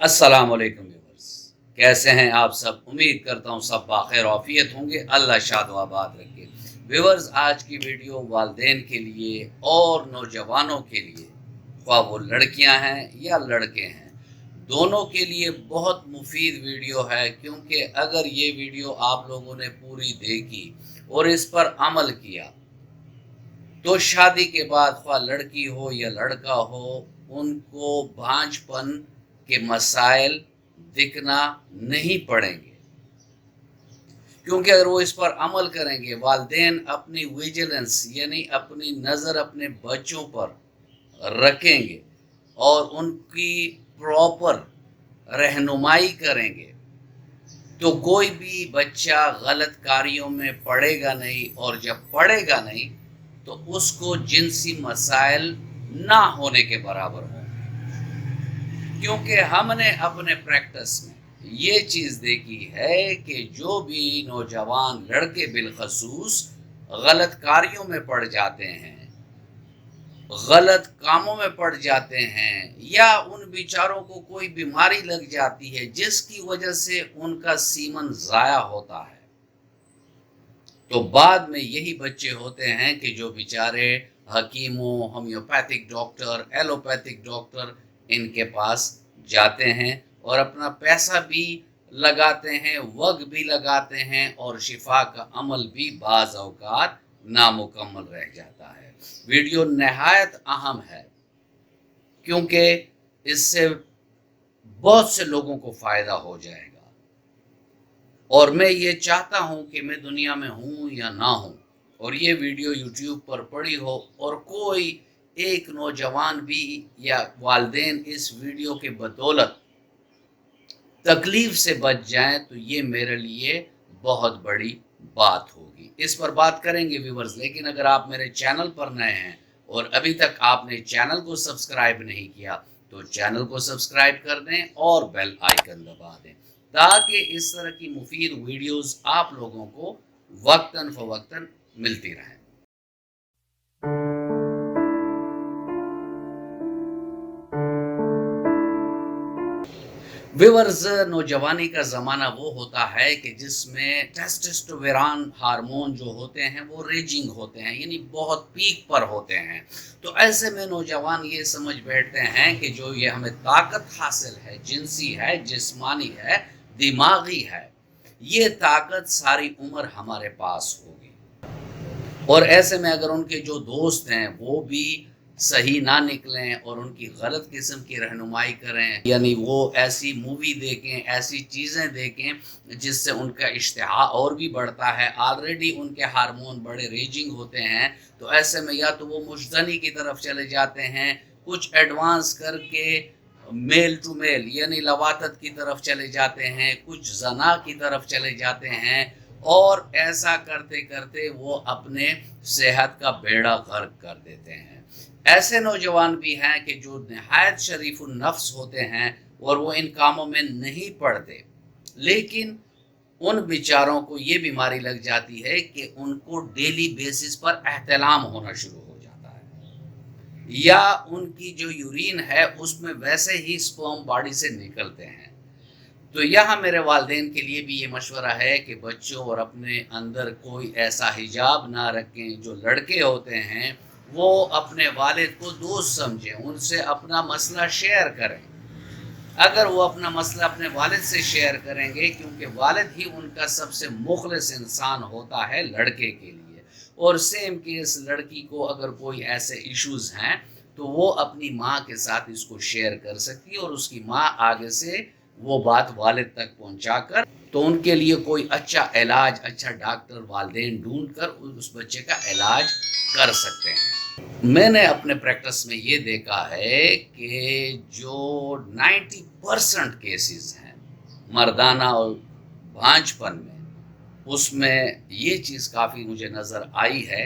अस्सलाम वालेकुम व्यूअर्स। कैसे हैं आप सब? उम्मीद करता हूँ सब बाखैर औफियत होंगे। अल्लाह शाद व आबाद रखे। व्यूअर्स, आज की वीडियो वालिदैन के लिए और नौजवानों के लिए, ख्वाह वो लड़कियां हैं या लड़के हैं, दोनों के लिए बहुत मुफीद वीडियो है। क्योंकि अगर ये वीडियो आप लोगों ने पूरी देखी और इस पर अमल किया तो शादी के बाद ख्वाह लड़की हो या लड़का हो, उनको भांजपन के मसाइल दिखना नहीं पड़ेंगे। क्योंकि अगर वो इस पर अमल करेंगे, वालिदैन अपनी विजिलेंस यानी अपनी नज़र अपने बच्चों पर रखेंगे और उनकी प्रॉपर रहनुमाई करेंगे, तो कोई भी बच्चा गलत कार्यों में पड़ेगा नहीं। और जब पड़ेगा नहीं तो उसको जिनसी मसाइल ना होने के बराबर हो। क्योंकि हमने अपने प्रैक्टिस में ये चीज़ देखी है कि जो भी नौजवान लड़के बिलखसूस गलत कार्यों में पड़ जाते हैं, गलत कामों में पड़ जाते हैं, या उन बेचारों को कोई बीमारी लग जाती है जिसकी वजह से उनका सीमन ज़ाया होता है, तो बाद में यही बच्चे होते हैं कि जो बेचारे हकीमों, होम्योपैथिक डॉक्टर, एलोपैथिक डॉक्टर इनके पास जाते हैं और अपना पैसा भी लगाते हैं, वक्त भी लगाते हैं, और शिफा का अमल भी बाज़ औक़ात नामुकम्मल रह जाता है। वीडियो नहायत अहम है क्योंकि इससे बहुत से लोगों को फ़ायदा हो जाएगा। और मैं ये चाहता हूँ कि मैं दुनिया में हूँ या ना हूँ, और ये वीडियो यूट्यूब पर पड़ी हो और कोई एक नौजवान भी या वालिदैन इस वीडियो के बदौलत तकलीफ से बच जाएं, तो ये मेरे लिए बहुत बड़ी बात होगी। इस पर बात करेंगे व्यूवर्स। लेकिन अगर आप मेरे चैनल पर नए हैं और अभी तक आपने चैनल को सब्सक्राइब नहीं किया तो चैनल को सब्सक्राइब कर दें और बेल आइकन दबा दें, ताकि इस तरह की मुफीद वीडियोस आप लोगों को वक्तन फवक्तन मिलती रहें। व्यूअर्स, नौजवानी का ज़माना वो होता है कि जिसमें टेस्टोस्टेरोन हार्मोन जो होते हैं वो रेजिंग होते हैं, यानी बहुत पीक पर होते हैं। तो ऐसे में नौजवान ये समझ बैठते हैं कि जो ये हमें ताकत हासिल है, जिनसी है, जिस्मानी है, दिमागी है, ये ताकत सारी उम्र हमारे पास होगी। और ऐसे में अगर उनके जो दोस्त हैं वो भी सही ना निकलें और उनकी गलत किस्म की रहनुमाई करें, यानी वो ऐसी मूवी देखें, ऐसी चीज़ें देखें जिससे उनका इश्तिहा और भी बढ़ता है, ऑलरेडी उनके हार्मोन बड़े रेजिंग होते हैं, तो ऐसे में या तो वो मुश्तनी की तरफ चले जाते हैं, कुछ एडवांस करके मेल टू मेल यानी लवातत की तरफ चले जाते हैं, कुछ जना की तरफ चले जाते हैं, और ऐसा करते करते वो अपने सेहत का बेड़ा गर्क कर देते हैं। ऐसे नौजवान भी हैं कि जो नहायत शरीफुन नफ्स होते हैं और वो इन कामों में नहीं पड़ते, लेकिन उन बेचारों को ये बीमारी लग जाती है कि उनको डेली बेसिस पर एहतलाम होना शुरू हो जाता है, या उनकी जो यूरिन है उसमें वैसे ही स्पर्म बॉडी से निकलते हैं। तो यहाँ मेरे वालिदैन के लिए भी ये मशवरा है कि बच्चों और अपने अंदर कोई ऐसा हिजाब ना रखें। जो लड़के होते हैं वो अपने वालिद को दोस्त समझें, उनसे अपना मसला शेयर करें। अगर वो अपना मसला अपने वालिद से शेयर करेंगे, क्योंकि वालिद ही उनका सबसे मुखलिस इंसान होता है लड़के के लिए। और सेम केस लड़की को अगर कोई ऐसे इश्यूज़ हैं तो वो अपनी माँ के साथ इसको शेयर कर सकती है, और उसकी माँ आगे से वो बात वालिद तक पहुँचाकर तो उनके लिए कोई अच्छा इलाज, अच्छा डॉक्टर वालिदैन ढूंढ कर उस बच्चे का इलाज कर सकते हैं। मैंने अपने प्रैक्टिस में ये देखा है कि जो 90% केसेस हैं मर्दाना और भांजपन में, उसमें ये चीज़ काफ़ी मुझे नज़र आई है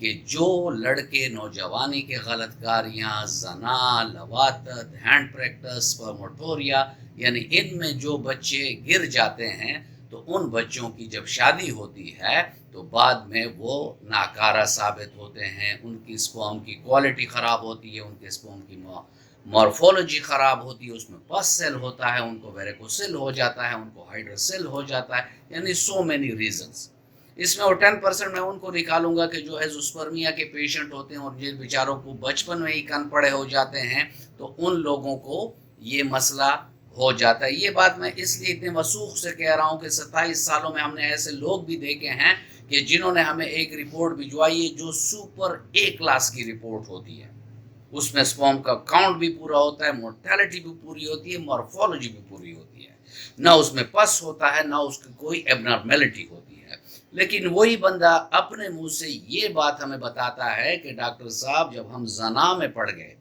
कि जो लड़के नौजवानी के गलत कारियाँ, जना, लवातत, हैंड प्रैक्टिस, स्पर्मेटोरिया, यानी इनमें जो बच्चे गिर जाते हैं, तो उन बच्चों की जब शादी होती है तो बाद में वो नाकारा साबित होते हैं, उनकी स्पर्म की क्वालिटी ख़राब होती है, उनके स्पर्म की मॉर्फोलॉजी ख़राब होती है, उसमें पस सेल होता है, उनको वेरिकोसिल हो जाता है, उनको हाइड्रोसिल हो जाता है, यानी सो मैनी रीजंस। इसमें और 10% मैं उनको निकालूंगा कि जो एजोस्पर्मिया के पेशेंट होते हैं और जिन बेचारों को बचपन में ही कन पड़े हो जाते हैं, तो उन लोगों को ये मसला हो जाता है। ये बात मैं इसलिए इतने वसूख से कह रहा हूँ कि 27 सालों में हमने ऐसे लोग भी देखे हैं कि जिन्होंने हमें एक रिपोर्ट भिजवाई है जो सुपर ए क्लास की रिपोर्ट होती है, उसमें स्पर्म का काउंट भी पूरा होता है, मोर्टेलिटी भी पूरी होती है, मॉर्फोलॉजी भी पूरी होती है, ना उसमें पस होता है, ना उसकी कोई एबनॉर्मेलिटी होती है। लेकिन वही बंदा अपने मुंह से ये बात हमें बताता है कि डॉक्टर साहब जब हम जना में पड़ गए,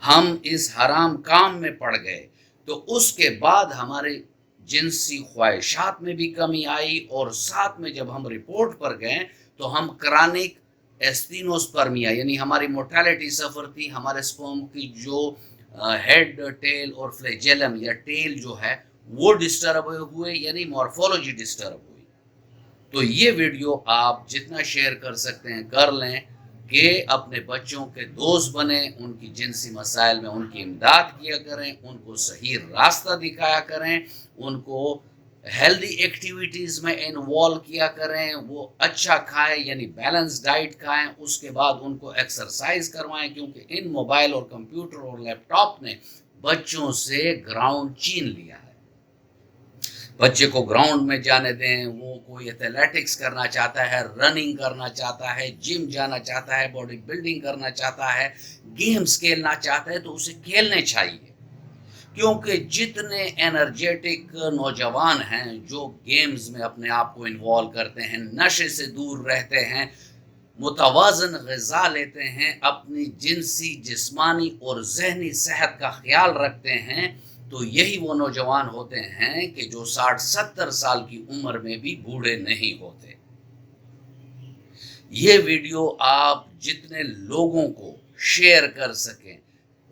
हम इस हराम काम में पड़ गए, तो उसके बाद हमारे जिनसी ख्वाहिशात में भी कमी आई, और साथ में जब हम रिपोर्ट पर गए तो हम क्रॉनिक एस्टिनोस्पर्मिया यानी हमारी मोर्टेलिटी सफ़र थी, हमारे स्पर्म की जो हेड, टेल और फ्लैजेलम या टेल जो है वो डिस्टर्ब हुए, यानी मॉर्फोलॉजी डिस्टर्ब हुई। तो ये वीडियो आप जितना शेयर कर सकते हैं कर लें कि अपने बच्चों के दोस्त बने, उनकी जिनसी मसाइल में उनकी इमदाद किया करें, उनको सही रास्ता दिखाया करें, उनको हेल्दी एक्टिविटीज़ में इन्वॉल्व किया करें, वो अच्छा खाएं यानी बैलेंस डाइट खाएं, उसके बाद उनको एक्सरसाइज करवाएं, क्योंकि इन मोबाइल और कंप्यूटर और लैपटॉप ने बच्चों से ग्राउंड छीन लिया है। बच्चे को ग्राउंड में जाने दें, वो कोई एथलेटिक्स करना चाहता है, रनिंग करना चाहता है, जिम जाना चाहता है, बॉडी बिल्डिंग करना चाहता है, गेम्स खेलना चाहता है, तो उसे खेलने चाहिए, क्योंकि जितने एनर्जेटिक नौजवान हैं जो गेम्स में अपने आप को इन्वॉल्व करते हैं, नशे से दूर रहते हैं, मुतवाज़न ग़िज़ा लेते हैं, अपनी जिनसी, जिस्मानी और ज़हनी सेहत का ख्याल रखते हैं, तो यही वो नौजवान होते हैं कि जो 60-70 साल की उम्र में भी बूढ़े नहीं होते। ये वीडियो आप जितने लोगों को शेयर कर सकें,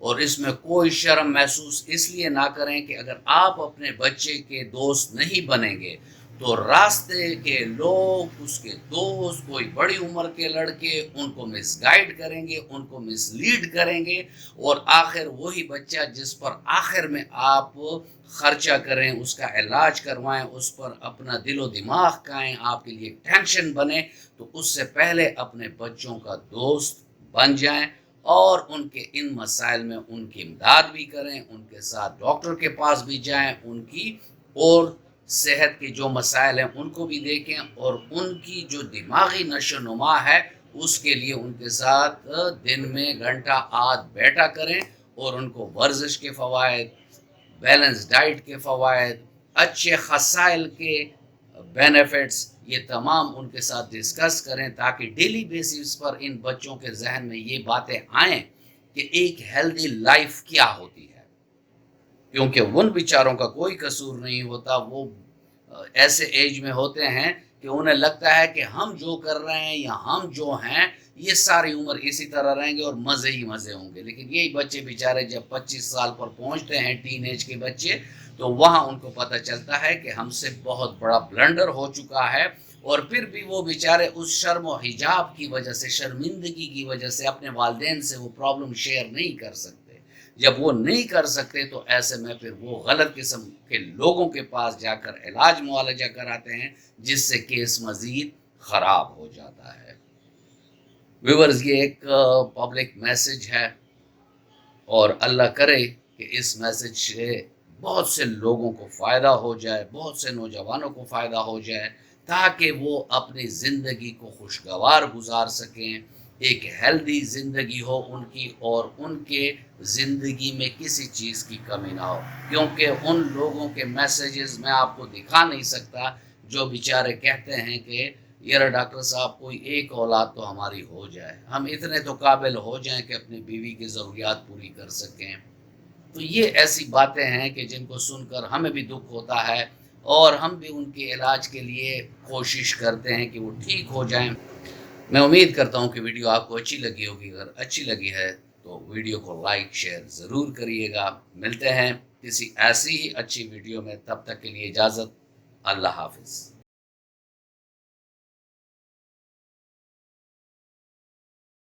और इसमें कोई शर्म महसूस इसलिए ना करें कि अगर आप अपने बच्चे के दोस्त नहीं बनेंगे तो रास्ते के लोग, उसके दोस्त, कोई बड़ी उम्र के लड़के उनको मिसगाइड करेंगे, उनको मिसलीड करेंगे, और आखिर वही बच्चा जिस पर आखिर में आप खर्चा करें, उसका इलाज करवाएं, उस पर अपना दिलो दिमाग खाएं, आपके लिए टेंशन बने, तो उससे पहले अपने बच्चों का दोस्त बन जाएं और उनके इन मसाइल में उनकी इमदाद भी करें, उनके साथ डॉक्टर के पास भी जाएं, उनकी और सेहत के जो मसाइल हैं उनको भी देखें, और उनकी जो दिमागी नशोनुमा है उसके लिए उनके साथ दिन में घंटा आध बैठा करें, और उनको वर्जिश के फ़वाइद, बैलेंस डाइट के फ़वाइद, अच्छे खसाइल के बेनिफिट्स, ये तमाम उनके साथ डिस्कस करें, ताकि डेली बेसिस पर इन बच्चों के जहन में ये बातें आएँ कि एक हेल्दी लाइफ क्या होती है, क्योंकि उन बेचारों का कोई कसूर नहीं होता। वो ऐसे एज में होते हैं कि उन्हें लगता है कि हम जो कर रहे हैं या हम जो हैं ये सारी उम्र इसी तरह रहेंगे और मज़े ही मज़े होंगे। लेकिन यही बच्चे बेचारे जब 25 साल पर पहुंचते हैं, टीन एज के बच्चे, तो वहाँ उनको पता चलता है कि हमसे बहुत बड़ा ब्लंडर हो चुका है, और फिर भी वो बेचारे उस शर्म और हिजाब की वजह से, शर्मिंदगी की वजह से अपने वालिदैन से वो प्रॉब्लम शेयर नहीं कर सकते। जब वो नहीं कर सकते तो ऐसे में फिर वो गलत किस्म के लोगों के पास जाकर इलाज मुआलजा कराते हैं, जिससे केस मज़ीद ख़राब हो जाता है। व्यूअर्स, ये एक पब्लिक मैसेज है, और अल्लाह करे कि इस मैसेज से बहुत से लोगों को फ़ायदा हो जाए, बहुत से नौजवानों को फ़ायदा हो जाए, ताकि वो अपनी ज़िंदगी को खुशगवार गुजार सकें, एक हेल्दी ज़िंदगी हो उनकी, और उनके ज़िंदगी में किसी चीज़ की कमी ना हो। क्योंकि उन लोगों के मैसेजेस मैं आपको दिखा नहीं सकता जो बेचारे कहते हैं कि यार डॉक्टर साहब कोई एक औलाद तो हमारी हो जाए, हम इतने तो काबिल हो जाएं कि अपनी बीवी की ज़रूरियात पूरी कर सकें। तो ये ऐसी बातें हैं कि जिनको सुनकर हमें भी दुख होता है, और हम भी उनके इलाज के लिए कोशिश करते हैं कि वो ठीक हो जाएं। मैं उम्मीद करता हूँ कि वीडियो आपको अच्छी लगी होगी। अगर अच्छी लगी है तो वीडियो को लाइक शेयर ज़रूर करिएगा। मिलते हैं किसी ऐसी ही अच्छी वीडियो में, तब तक के लिए इजाज़त। अल्लाह हाफ़िज़।